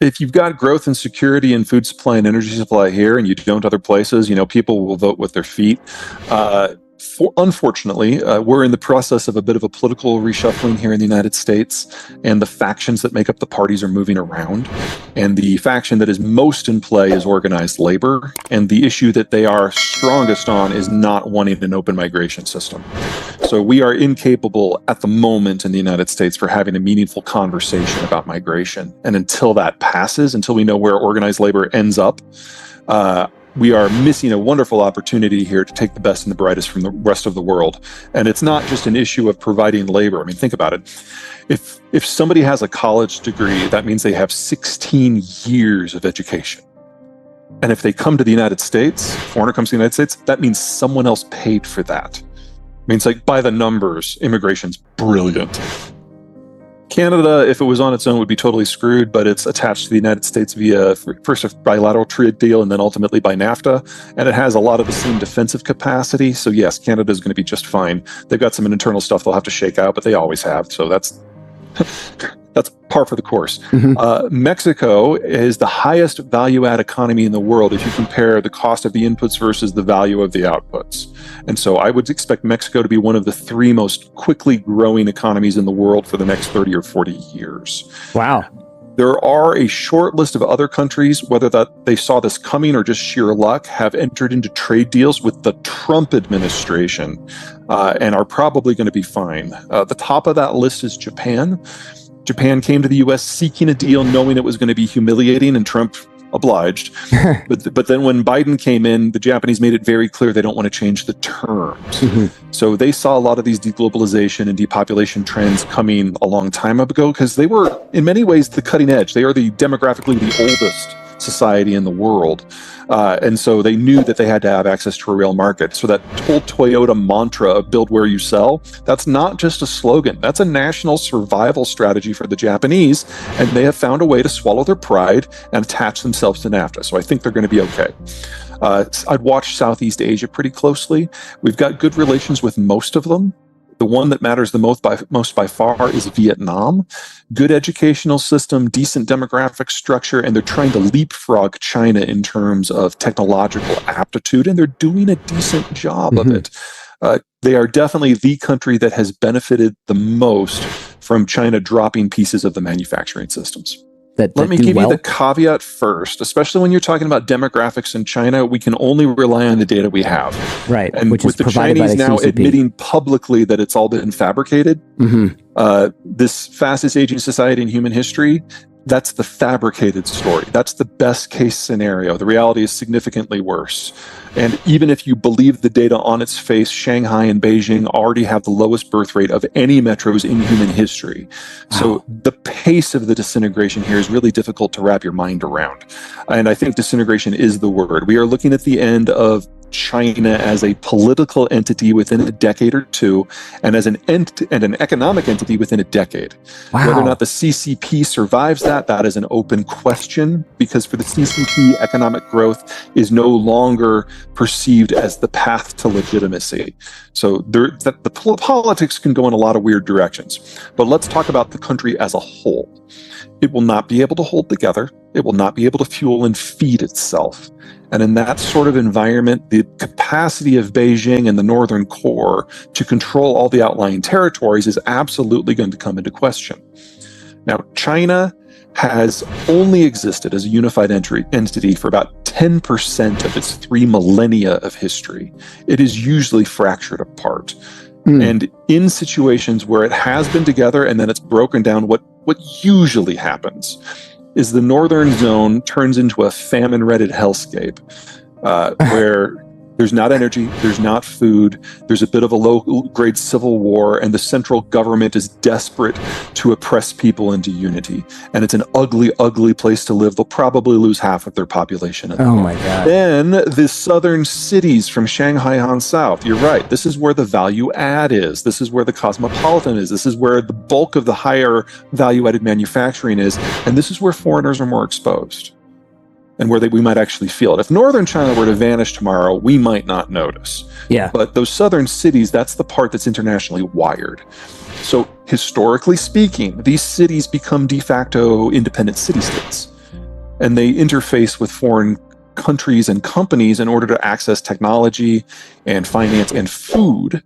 If you've got growth and security in food supply and energy supply here, and you don't other places, people will vote with their feet. Unfortunately, we're in the process of a bit of a political reshuffling here in the United States, and the factions that make up the parties are moving around. And the faction that is most in play is organized labor, and the issue that they are strongest on is not wanting an open migration system. So we are incapable at the moment in the United States for having a meaningful conversation about migration. And until that passes, until we know where organized labor ends up, we are missing a wonderful opportunity here to take the best and the brightest from the rest of the world. And it's not just an issue of providing labor. I mean, think about it. If somebody has a college degree, that means they have 16 years of education. And if they come to the United States, foreigner comes to the United States, that means someone else paid for that. I mean, it's like, by the numbers, immigration's brilliant. Canada, if it was on its own, would be totally screwed, but it's attached to the United States via first a bilateral trade deal and then ultimately by NAFTA. And it has a lot of the same defensive capacity. So yes, Canada is going to be just fine. They've got some internal stuff they'll have to shake out, but they always have. So that's par for the course. Mm-hmm. Mexico is the highest value-add economy in the world if you compare the cost of the inputs versus the value of the outputs. And so I would expect Mexico to be one of the 3 most quickly growing economies in the world for the next 30 or 40 years. Wow. There are a short list of other countries, whether that they saw this coming or just sheer luck, have entered into trade deals with the Trump administration and are probably going to be fine. The top of that list is Japan. Japan came to the U.S. seeking a deal, knowing it was going to be humiliating, and Trump obliged. But then when Biden came in, the Japanese made it very clear they don't want to change the terms. Mm-hmm. So they saw a lot of these deglobalization and depopulation trends coming a long time ago because they were, in many ways, the cutting edge. They are demographically the oldest society in the world. And so they knew that they had to have access to a real market. So that whole Toyota mantra of build where you sell, that's not just a slogan. That's a national survival strategy for the Japanese. And they have found a way to swallow their pride and attach themselves to NAFTA. So I think they're going to be okay. I'd watch Southeast Asia pretty closely. We've got good relations with most of them. The one that matters the most by far is Vietnam. Good educational system, decent demographic structure, and they're trying to leapfrog China in terms of technological aptitude, and they're doing a decent job of it. They are definitely the country that has benefited the most from China dropping pieces of the manufacturing systems. Let me give you the caveat first, especially when you're talking about demographics in China, we can only rely on the data we have. Right. And with the Chinese now admitting publicly that it's all been fabricated, this fastest aging society in human history, that's the fabricated story. That's the best case scenario. The reality is significantly worse. And even if you believe the data on its face, Shanghai and Beijing already have the lowest birth rate of any metros in human history. Wow. So the pace of the disintegration here is really difficult to wrap your mind around. And I think disintegration is the word. We are looking at the end of China as a political entity within a decade or two, and as an economic entity within a decade. Wow. Whether or not the CCP survives that is an open question, because for the CCP, economic growth is no longer perceived as the path to legitimacy. So the politics can go in a lot of weird directions. But let's talk about the country as a whole. It will not be able to hold together. It will not be able to fuel and feed itself. And in that sort of environment, the capacity of Beijing and the northern core to control all the outlying territories is absolutely going to come into question. Now, China has only existed as a unified entity for about 10% of its 3 millennia of history. It is usually fractured apart. And in situations where it has been together and then it's broken down, what usually happens is the northern zone turns into a famine-redded hellscape where there's not energy, there's not food, there's a bit of a low-grade civil war, and the central government is desperate to oppress people into unity. And it's an ugly, ugly place to live. They'll probably lose half of their population. Oh my God. Then the southern cities from Shanghai on south, you're right, this is where the value add is. This is where the cosmopolitan is. This is where the bulk of the higher value-added manufacturing is. And this is where foreigners are more exposed, and where we might actually feel it. If northern China were to vanish tomorrow, we might not notice. Yeah. But those southern cities, that's the part that's internationally wired. So historically speaking, these cities become de facto independent city-states. and they interface with foreign countries and companies in order to access technology and finance and food.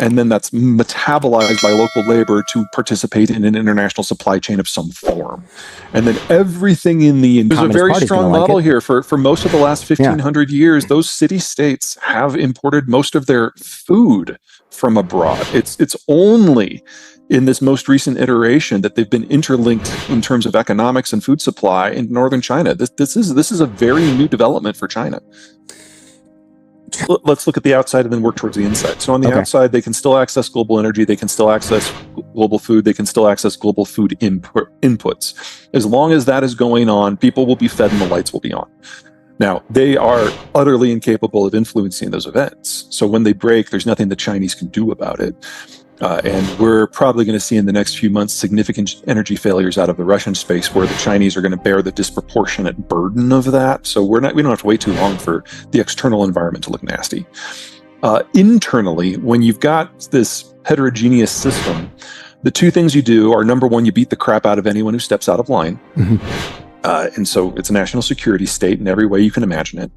And then that's metabolized by local labor to participate in an international supply chain of some form. And then everything in the... There's a very strong model here. For most of the last 1,500 years, those city-states have imported most of their food from abroad. It's only in this most recent iteration that they've been interlinked in terms of economics and food supply in northern China. This is a very new development for China. Let's look at the outside and then work towards the inside. So on the outside, they can still access global energy, they can still access global food, they can still access global food inputs. As long as that is going on, people will be fed and the lights will be on. Now, they are utterly incapable of influencing those events. So when they break, there's nothing the Chinese can do about it. And we're probably going to see in the next few months significant energy failures out of the Russian space, where the Chinese are going to bear the disproportionate burden of that. So we don't have to wait too long for the external environment to look nasty. Internally, when you've got this heterogeneous system, the two things you do are, number one, you beat the crap out of anyone who steps out of line. And so it's a national security state in every way you can imagine it.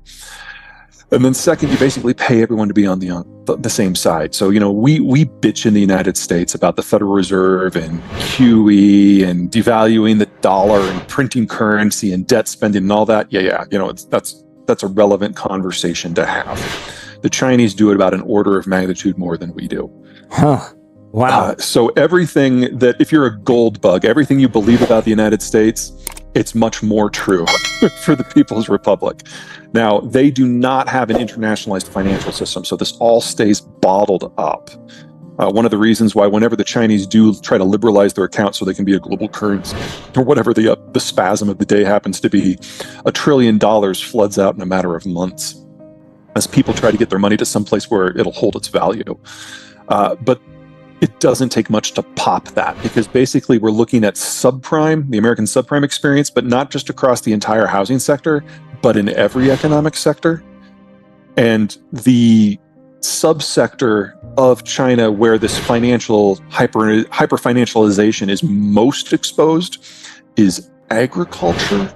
And then second, you basically pay everyone to be on the same side. So, we bitch in the United States about the Federal Reserve and QE and devaluing the dollar and printing currency and debt spending and all that. That's a relevant conversation to have. The Chinese do it about an order of magnitude more than we do. Huh. Wow. So everything that, if you're a gold bug, everything you believe about the United States, it's much more true for the People's Republic. Now, they do not have an internationalized financial system, so this all stays bottled up. One of the reasons why whenever the Chinese do try to liberalize their accounts so they can be a global currency, or whatever the spasm of the day happens to be, $1 trillion floods out in a matter of months as people try to get their money to someplace where it'll hold its value. But it doesn't take much to pop that, because basically we're looking at subprime, the American subprime experience, but not just across the entire housing sector, but in every economic sector. And the subsector of China where this financial hyper-financialization is most exposed is agriculture.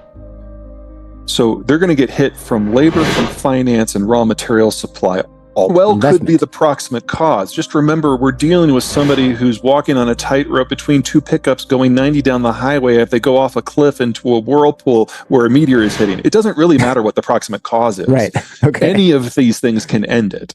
So they're going to get hit from labor, from finance, and raw material supply. Could be the proximate cause. Just remember, we're dealing with somebody who's walking on a tightrope between two pickups going 90 down the highway. If they go off a cliff into a whirlpool where a meteor is hitting, it doesn't really matter what the proximate cause is. Right. Okay. Any of these things can end it.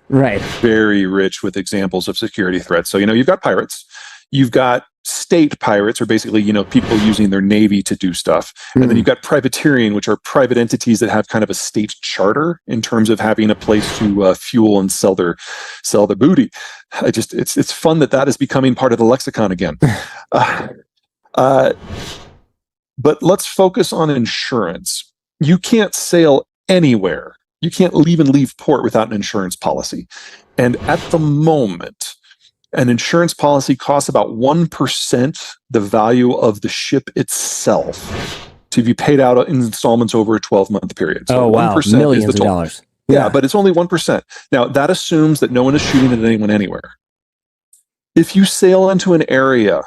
Right. Very rich with examples of security threats. So, you've got pirates, you've got state pirates, or basically, people using their navy to do stuff. And then you've got privateering, which are private entities that have kind of a state charter in terms of having a place to fuel and sell their booty. It's fun that is becoming part of the lexicon again. But let's focus on insurance. You can't sail anywhere. You can't leave port without an insurance policy. And at the moment, an insurance policy costs about 1% the value of the ship itself to be paid out in installments over a 12-month period. So 1% millions is the total. of dollars. Yeah, but it's only 1%. Now, that assumes that no one is shooting at anyone anywhere. If you sail into an area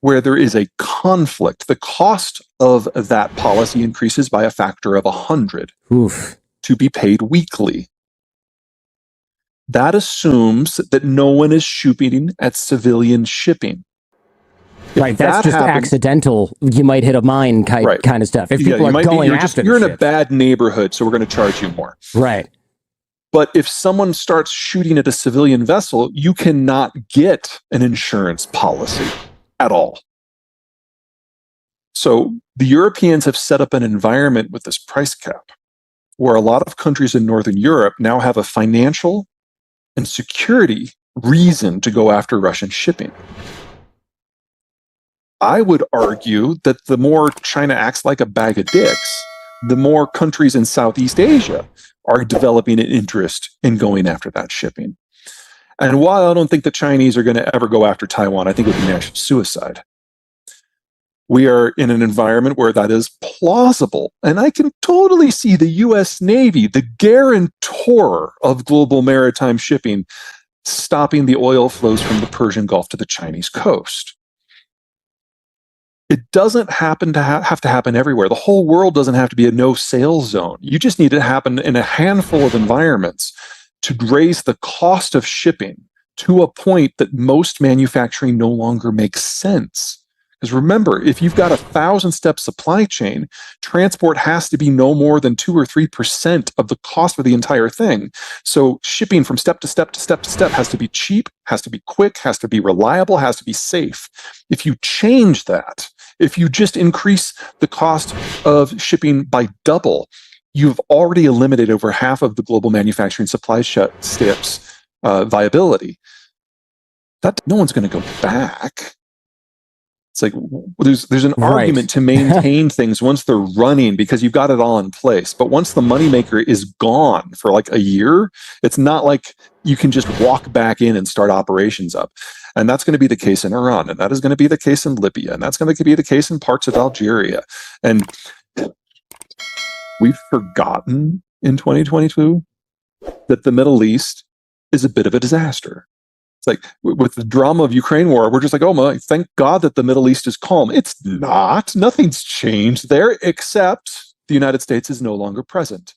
where there is a conflict, the cost of that policy increases by a factor of 100 to be paid weekly. That assumes that no one is shooting at civilian shipping. Right, that's just accidental. You might hit a mine kind of stuff. If people are going after you're in a bad neighborhood, so we're going to charge you more. Right. But if someone starts shooting at a civilian vessel, you cannot get an insurance policy at all. So the Europeans have set up an environment with this price cap where a lot of countries in Northern Europe now have a financial and security reason to go after Russian shipping. I would argue that the more China acts like a bag of dicks, the more countries in Southeast Asia are developing an interest in going after that shipping. And while I don't think the Chinese are going to ever go after Taiwan, I think it would be national suicide. We are in an environment where that is plausible. And I can totally see the US Navy, the guarantor of global maritime shipping, stopping the oil flows from the Persian Gulf to the Chinese coast. It doesn't happen to have to happen everywhere. The whole world doesn't have to be a no-sales zone. You just need it to happen in a handful of environments to raise the cost of shipping to a point that most manufacturing no longer makes sense. Because remember, if you've got 1,000-step supply chain, transport has to be no more than 2 or 3% of the cost of the entire thing. So shipping from step to step to step to step has to be cheap, has to be quick, has to be reliable, has to be safe. If you change that, if you just increase the cost of shipping by double, you've already eliminated over half of the global manufacturing supply steps viability. That no one's going to go back. It's like there's an argument to maintain things once they're running because you've got it all in place. But once the moneymaker is gone for like a year, it's not like you can just walk back in and start operations up. And that's going to be the case in Iran, and that is going to be the case in Libya, and that's going to be the case in parts of Algeria. And we've forgotten in 2022 that the Middle East is a bit of a disaster. Like with the drama of Ukraine war, we're just like, oh my, thank God that the Middle East is calm. It's not. Nothing's changed there, except the United States is no longer present.